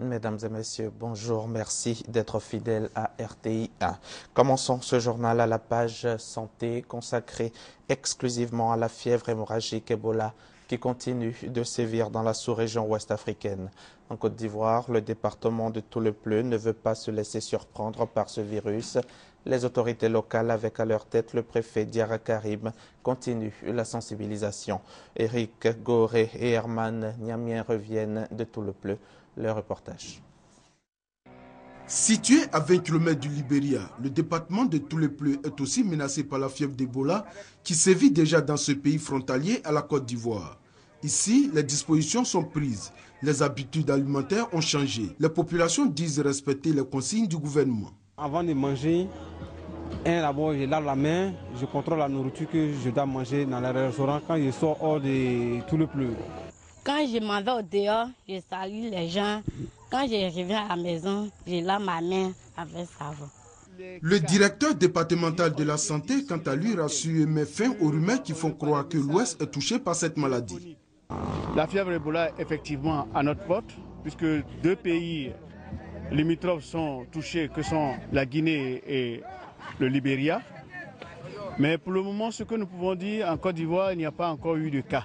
Mesdames et messieurs, bonjour, merci d'être fidèles à RTI 1. Commençons ce journal à la page santé consacrée exclusivement à la fièvre hémorragique Ebola qui continue de sévir dans la sous-région ouest africaine. En Côte d'Ivoire, le département de Toulepleu ne veut pas se laisser surprendre par ce virus. Les autorités locales, avec à leur tête le préfet Diarra Karim, continuent la sensibilisation. Eric Goré et Herman Niamien reviennent de Toulepleu. Le reportage. Situé à 20 km du Libéria, le département de Toulepleu est aussi menacé par la fièvre d'Ebola qui sévit déjà dans ce pays frontalier à la Côte d'Ivoire. Ici, les dispositions sont prises, les habitudes alimentaires ont changé. Les populations disent respecter les consignes du gouvernement. Avant de manger, d'abord je lave la main, je contrôle la nourriture que je dois manger dans les restaurants quand je sors hors de Toulepleu. Quand je m'en vais au dehors, je salue les gens. Quand je reviens à la maison, je lave ma main avec savon. Le directeur départemental de la santé, quant à lui, rassure et met fin aux rumeurs qui font croire que l'Ouest est touché par cette maladie. La fièvre Ebola est effectivement à notre porte, puisque deux pays limitrophes sont touchés, que sont la Guinée et le Libéria. Mais pour le moment, ce que nous pouvons dire, en Côte d'Ivoire, il n'y a pas encore eu de cas.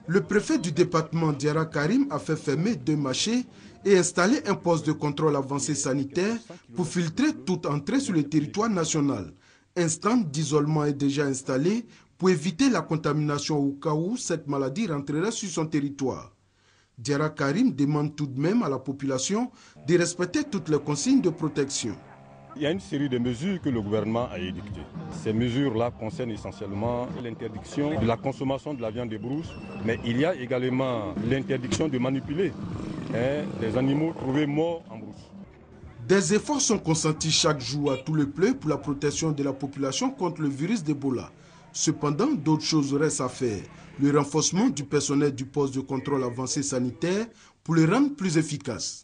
Le préfet du département, Diarra Karim, a fait fermer 2 marchés et installer un poste de contrôle avancé sanitaire pour filtrer toute entrée sur le territoire national. Un stand d'isolement est déjà installé pour éviter la contamination au cas où cette maladie rentrerait sur son territoire. Diarra Karim demande tout de même à la population de respecter toutes les consignes de protection. Il y a une série de mesures que le gouvernement a édictées. Ces mesures-là concernent essentiellement l'interdiction de la consommation de la viande de brousse, mais il y a également l'interdiction de manipuler des animaux trouvés morts en brousse. Des efforts sont consentis chaque jour à Toulepleu pour la protection de la population contre le virus d'Ebola. Cependant, d'autres choses restent à faire. Le renforcement du personnel du poste de contrôle avancé sanitaire pour le rendre plus efficace.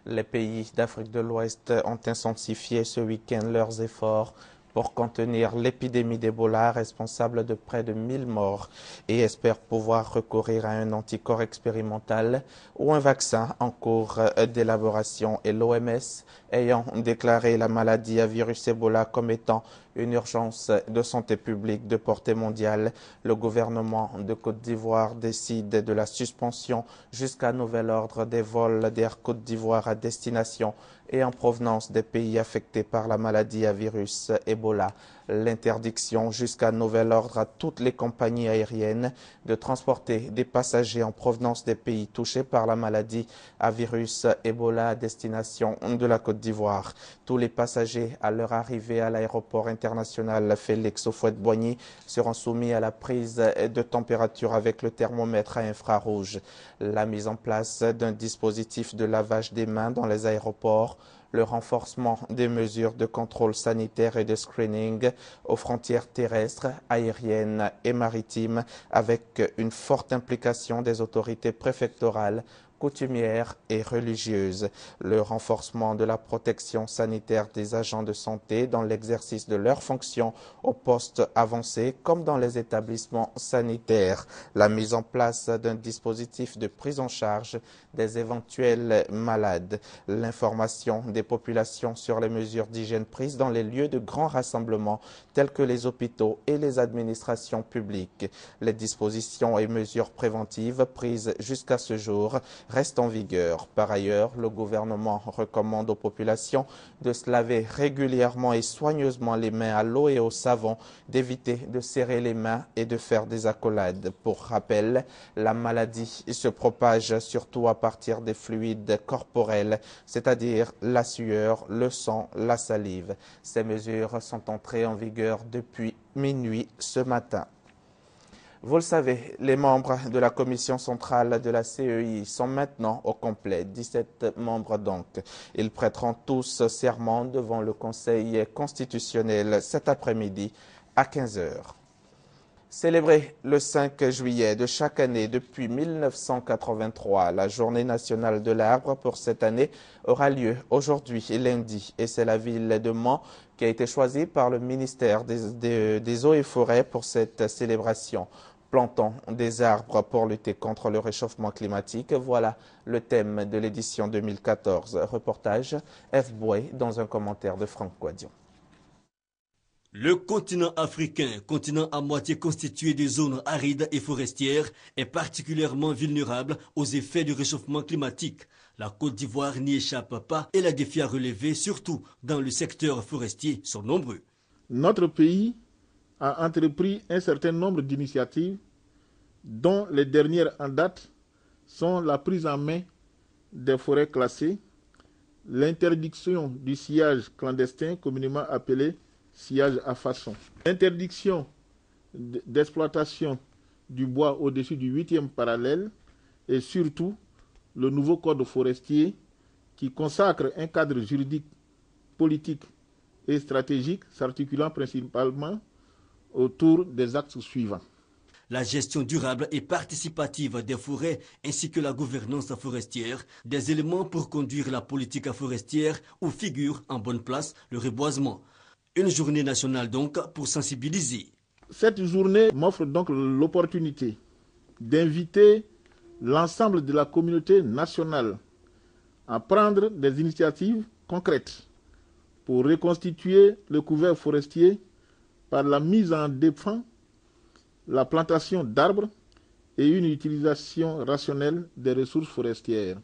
Les pays d'Afrique de l'Ouest ont intensifié ce week-end leurs efforts pour contenir l'épidémie d'Ebola responsable de près de 1000 morts et espèrent pouvoir recourir à un anticorps expérimental ou un vaccin en cours d'élaboration et l'OMS ayant déclaré la maladie à virus Ebola comme étant une urgence de santé publique de portée mondiale. Le gouvernement de Côte d'Ivoire décide de la suspension jusqu'à nouvel ordre des vols d'Air Côte d'Ivoire à destination et en provenance des pays affectés par la maladie à virus Ebola. L'interdiction jusqu'à nouvel ordre à toutes les compagnies aériennes de transporter des passagers en provenance des pays touchés par la maladie à virus Ebola à destination de la Côte d'Ivoire. Tous les passagers à leur arrivée à l'aéroport international Félix Houphouët-Boigny seront soumis à la prise de température avec le thermomètre à infrarouge. La mise en place d'un dispositif de lavage des mains dans les aéroports, le renforcement des mesures de contrôle sanitaire et de screening aux frontières terrestres, aériennes et maritimes avec une forte implication des autorités préfectorales, coutumières et religieuses. Le renforcement de la protection sanitaire des agents de santé dans l'exercice de leurs fonctions au poste avancé comme dans les établissements sanitaires. La mise en place d'un dispositif de prise en charge des éventuels malades. L'information des populations sur les mesures d'hygiène prises dans les lieux de grands rassemblements tels que les hôpitaux et les administrations publiques. Les dispositions et mesures préventives prises jusqu'à ce jour restent en vigueur. Par ailleurs, le gouvernement recommande aux populations de se laver régulièrement et soigneusement les mains à l'eau et au savon, d'éviter de serrer les mains et de faire des accolades. Pour rappel, la maladie se propage surtout à partir des fluides corporels, c'est-à-dire la sueur, le sang, la salive. Ces mesures sont entrées en vigueur depuis minuit ce matin. Vous le savez, les membres de la commission centrale de la CEI sont maintenant au complet, 17 membres donc. Ils prêteront tous serment devant le Conseil constitutionnel cet après-midi à 15 h. Célébrée le 5 juillet de chaque année depuis 1983, la Journée nationale de l'arbre pour cette année aura lieu aujourd'hui et lundi et c'est la ville de Mans qui a été choisie par le ministère des Eaux et Forêts pour cette célébration. Plantons des arbres pour lutter contre le réchauffement climatique. Voilà le thème de l'édition 2014. Reportage F. Boué dans un commentaire de Franck Quadion. Le continent africain, continent à moitié constitué de zones arides et forestières, est particulièrement vulnérable aux effets du réchauffement climatique. La Côte d'Ivoire n'y échappe pas et les défis à relever, surtout dans le secteur forestier, sont nombreux. Notre pays a entrepris un certain nombre d'initiatives dont les dernières en date sont la prise en main des forêts classées, l'interdiction du sillage clandestin communément appelé sillage à façon, l'interdiction d'exploitation du bois au-dessus du 8e parallèle et surtout le nouveau code forestier qui consacre un cadre juridique, politique et stratégique s'articulant principalement autour des axes suivants. La gestion durable et participative des forêts ainsi que la gouvernance forestière, des éléments pour conduire la politique forestière où figure en bonne place le reboisement. Une journée nationale donc pour sensibiliser. Cette journée m'offre donc l'opportunité d'inviter l'ensemble de la communauté nationale à prendre des initiatives concrètes pour reconstituer le couvert forestier par la mise en défense, la plantation d'arbres et une utilisation rationnelle des ressources forestières.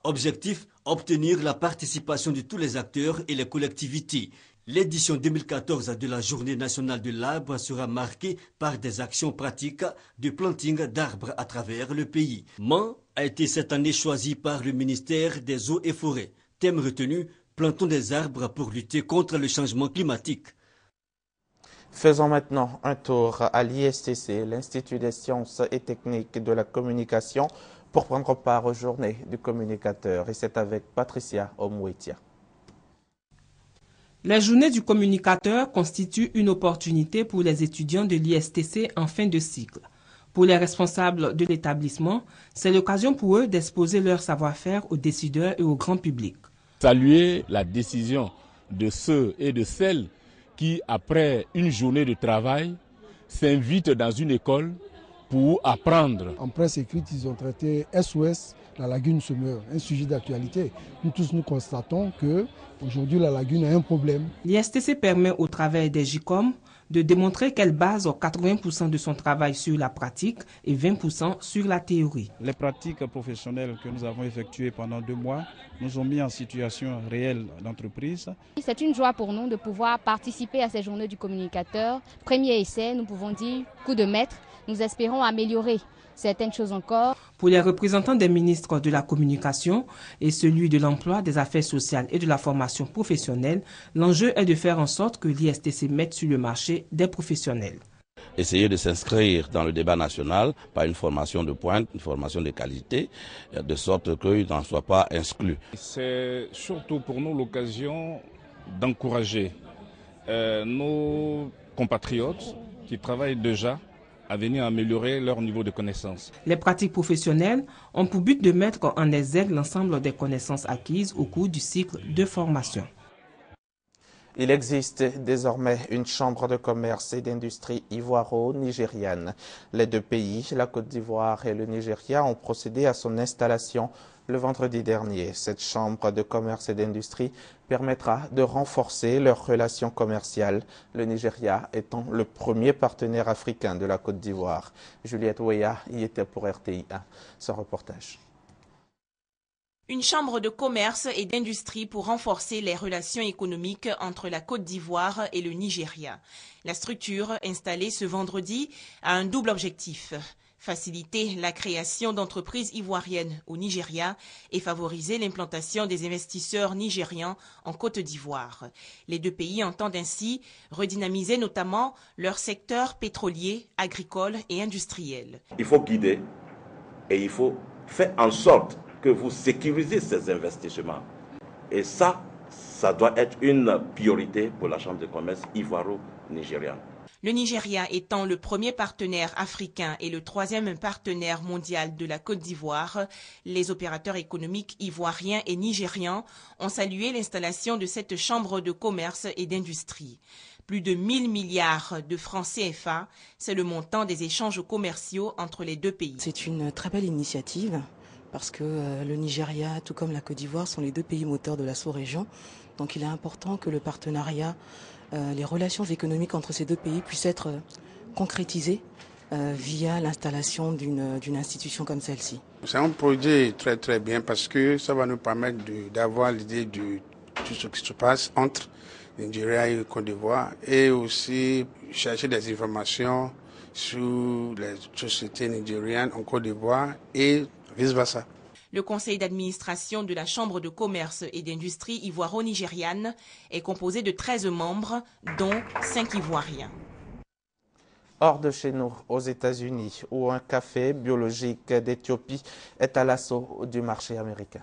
Objectif, obtenir la participation de tous les acteurs et les collectivités. L'édition 2014 de la Journée nationale de l'arbre sera marquée par des actions pratiques de planting d'arbres à travers le pays. Mans a été cette année choisi par le ministère des Eaux et Forêts. Thème retenu, plantons des arbres pour lutter contre le changement climatique. Faisons maintenant un tour à l'ISTC, l'Institut des sciences et techniques de la communication, pour prendre part aux journées du communicateur. Et c'est avec Patricia Omouetia. La journée du communicateur constitue une opportunité pour les étudiants de l'ISTC en fin de cycle. Pour les responsables de l'établissement, c'est l'occasion pour eux d'exposer leur savoir-faire aux décideurs et au grand public. Saluer la décision de ceux et de celles qui, après une journée de travail, s'invitent dans une école pour apprendre. En presse écrite, ils ont traité SOS, la lagune se meurt, un sujet d'actualité. Nous tous, nous constatons qu'aujourd'hui, la lagune a un problème. L'ISTC permet au travers des JICOM de démontrer qu'elle base 80% de son travail sur la pratique et 20% sur la théorie. Les pratiques professionnelles que nous avons effectuées pendant 2 mois nous ont mis en situation réelle d'entreprise. C'est une joie pour nous de pouvoir participer à ces journées du communicateur. Premier essai, nous pouvons dire coup de maître. Nous espérons améliorer certaines choses encore. Pour les représentants des ministres de la communication et celui de l'emploi, des affaires sociales et de la formation professionnelle, l'enjeu est de faire en sorte que l'ISTC mette sur le marché des professionnels. Essayer de s'inscrire dans le débat national par une formation de pointe, une formation de qualité, de sorte qu'ils n'en soient pas exclus. C'est surtout pour nous l'occasion d'encourager nos compatriotes qui travaillent déjà à venir améliorer leur niveau de connaissances. Les pratiques professionnelles ont pour but de mettre en exergue l'ensemble des connaissances acquises au cours du cycle de formation. Il existe désormais une chambre de commerce et d'industrie ivoiro-nigériane. Les 2 pays, la Côte d'Ivoire et le Nigeria, ont procédé à son installation le vendredi dernier. Cette chambre de commerce et d'industrie permettra de renforcer leurs relations commerciales, le Nigeria étant le premier partenaire africain de la Côte d'Ivoire. Juliette Ouéa y était pour RTI 1. Son reportage. Une chambre de commerce et d'industrie pour renforcer les relations économiques entre la Côte d'Ivoire et le Nigeria. La structure, installée ce vendredi, a un double objectif. Faciliter la création d'entreprises ivoiriennes au Nigeria et favoriser l'implantation des investisseurs nigérians en Côte d'Ivoire. Les 2 pays entendent ainsi redynamiser notamment leur secteur pétrolier, agricole et industriel. Il faut guider et il faut faire en sorte que vous sécurisez ces investissements. Et ça doit être une priorité pour la Chambre de commerce ivoiro-nigériane. Le Nigeria étant le premier partenaire africain et le 3e partenaire mondial de la Côte d'Ivoire, les opérateurs économiques ivoiriens et nigérians ont salué l'installation de cette chambre de commerce et d'industrie. Plus de 1000 milliards de francs CFA, c'est le montant des échanges commerciaux entre les deux pays. C'est une très belle initiative parce que le Nigeria, tout comme la Côte d'Ivoire, sont les deux pays moteurs de la sous-région. Donc il est important que le partenariat, les relations économiques entre ces deux pays puissent être concrétisées via l'installation d'une institution comme celle-ci. C'est un projet très très bien parce que ça va nous permettre d'avoir l'idée de tout ce qui se passe entre Nigeria et Côte d'Ivoire et aussi chercher des informations sur les sociétés nigériennes en Côte d'Ivoire et vice-versa. Le conseil d'administration de la Chambre de commerce et d'industrie ivoiro-nigériane est composé de 13 membres, dont 5 Ivoiriens. Hors de chez nous, aux États-Unis, où un café biologique d'Éthiopie est à l'assaut du marché américain.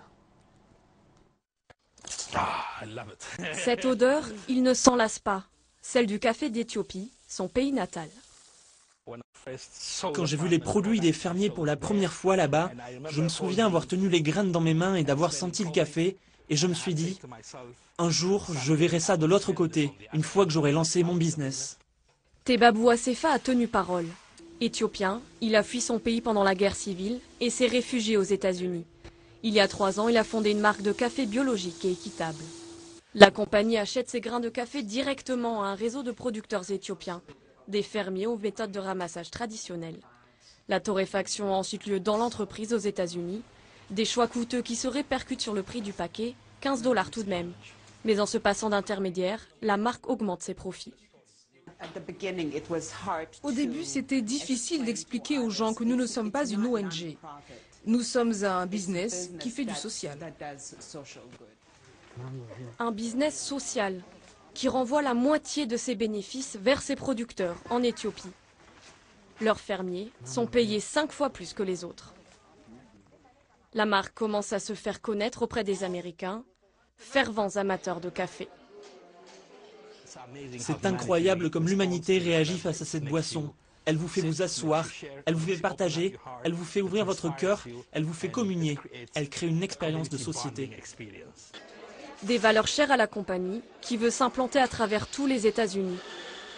Cette odeur, il ne s'en lasse pas. Celle du café d'Éthiopie, son pays natal. Quand j'ai vu les produits des fermiers pour la première fois là-bas, je me souviens avoir tenu les graines dans mes mains et d'avoir senti le café. Et je me suis dit, un jour, je verrai ça de l'autre côté, une fois que j'aurai lancé mon business. Tebabou Assefa a tenu parole. Éthiopien, il a fui son pays pendant la guerre civile et s'est réfugié aux États-Unis. Il y a 3 ans, il a fondé une marque de café biologique et équitable. La compagnie achète ses grains de café directement à un réseau de producteurs éthiopiens, des fermiers aux méthodes de ramassage traditionnelles. La torréfaction a ensuite lieu dans l'entreprise aux États-Unis. Des choix coûteux qui se répercutent sur le prix du paquet, 15 $ tout de même. Mais en se passant d'intermédiaire, la marque augmente ses profits. Au début, c'était difficile d'expliquer aux gens que nous ne sommes pas une ONG. Nous sommes un business qui fait du social. Un business social qui renvoie la moitié de ses bénéfices vers ses producteurs en Éthiopie. Leurs fermiers sont payés 5 fois plus que les autres. La marque commence à se faire connaître auprès des Américains, fervents amateurs de café. C'est incroyable comme l'humanité réagit face à cette boisson. Elle vous fait vous asseoir, elle vous fait partager, elle vous fait ouvrir votre cœur, elle vous fait communier. Elle crée une expérience de société. Des valeurs chères à la compagnie qui veut s'implanter à travers tous les États-Unis.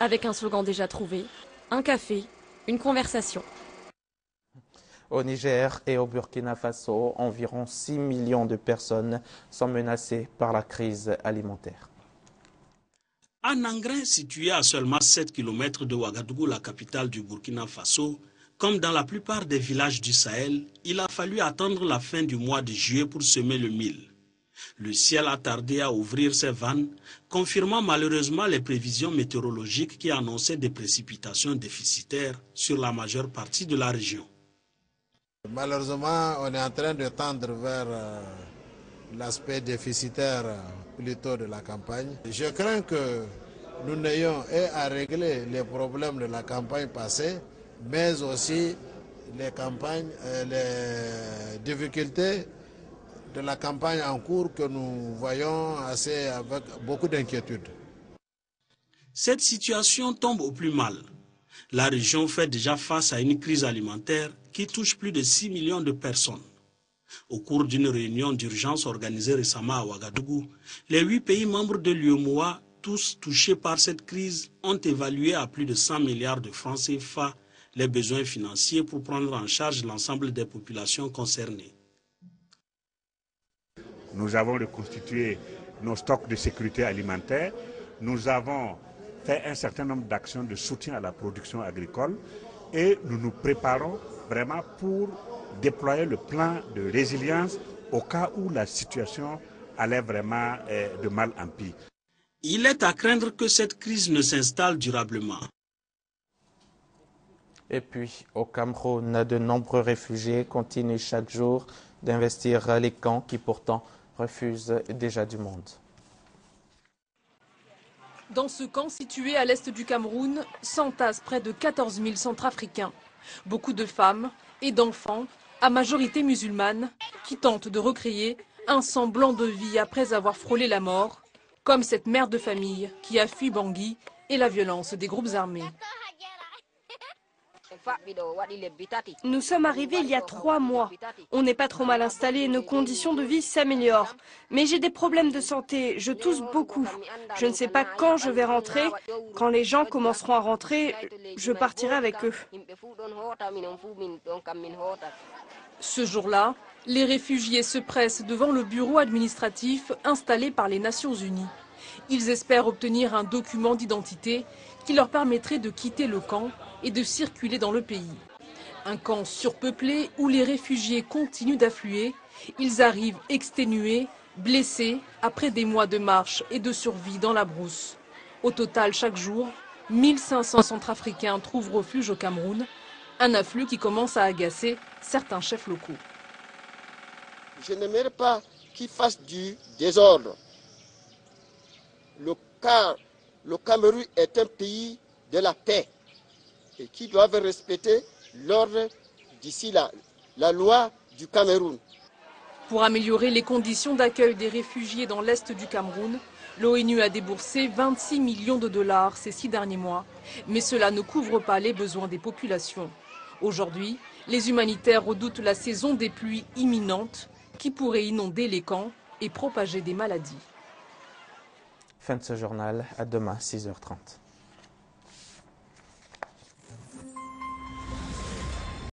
Avec un slogan déjà trouvé, un café, une conversation. Au Niger et au Burkina Faso, environ 6 millions de personnes sont menacées par la crise alimentaire. À Nangrin, situé à seulement 7 km de Ouagadougou, la capitale du Burkina Faso, comme dans la plupart des villages du Sahel, il a fallu attendre la fin du mois de juillet pour semer le mil. Le ciel a tardé à ouvrir ses vannes, confirmant malheureusement les prévisions météorologiques qui annonçaient des précipitations déficitaires sur la majeure partie de la région. Malheureusement, on est en train de tendre vers l'aspect déficitaire plutôt de la campagne. Je crains que nous n'ayons à régler les problèmes de la campagne passée, mais aussi les difficultés de la campagne en cours que nous voyons avec beaucoup d'inquiétude. Cette situation tombe au plus mal. La région fait déjà face à une crise alimentaire qui touche plus de 6 millions de personnes. Au cours d'une réunion d'urgence organisée récemment à Ouagadougou, les 8 pays membres de l'UEMOA, tous touchés par cette crise, ont évalué à plus de 100 milliards de francs CFA les besoins financiers pour prendre en charge l'ensemble des populations concernées. Nous avons reconstitué nos stocks de sécurité alimentaire. Nous avons fait un certain nombre d'actions de soutien à la production agricole et nous nous préparons vraiment pour déployer le plan de résilience au cas où la situation allait vraiment de mal en pis. Il est à craindre que cette crise ne s'installe durablement. Et puis, au Cameroun, de nombreux réfugiés continuent chaque jour d'investir les camps qui pourtant refusent déjà du monde. Dans ce camp situé à l'est du Cameroun, s'entassent près de 14 000 Centrafricains. Beaucoup de femmes et d'enfants, à majorité musulmane, qui tentent de recréer un semblant de vie après avoir frôlé la mort, comme cette mère de famille qui a fui Bangui et la violence des groupes armés. Nous sommes arrivés il y a 3 mois. On n'est pas trop mal installés et nos conditions de vie s'améliorent. Mais j'ai des problèmes de santé, je tousse beaucoup. Je ne sais pas quand je vais rentrer. Quand les gens commenceront à rentrer, je partirai avec eux. Ce jour-là, les réfugiés se pressent devant le bureau administratif installé par les Nations Unies. Ils espèrent obtenir un document d'identité qui leur permettrait de quitter le camp et de circuler dans le pays. Un camp surpeuplé où les réfugiés continuent d'affluer. Ils arrivent exténués, blessés, après des mois de marche et de survie dans la brousse. Au total, chaque jour, 1500 Centrafricains trouvent refuge au Cameroun, un afflux qui commence à agacer certains chefs locaux. Je n'aimerais pas qu'ils fassent du désordre. Le Cameroun est un pays de la paix et qui doivent respecter l'ordre d'ici la loi du Cameroun. Pour améliorer les conditions d'accueil des réfugiés dans l'est du Cameroun, l'ONU a déboursé 26 millions de dollars ces 6 derniers mois, mais cela ne couvre pas les besoins des populations. Aujourd'hui, les humanitaires redoutent la saison des pluies imminentes qui pourrait inonder les camps et propager des maladies. Fin de ce journal, à demain 6h30.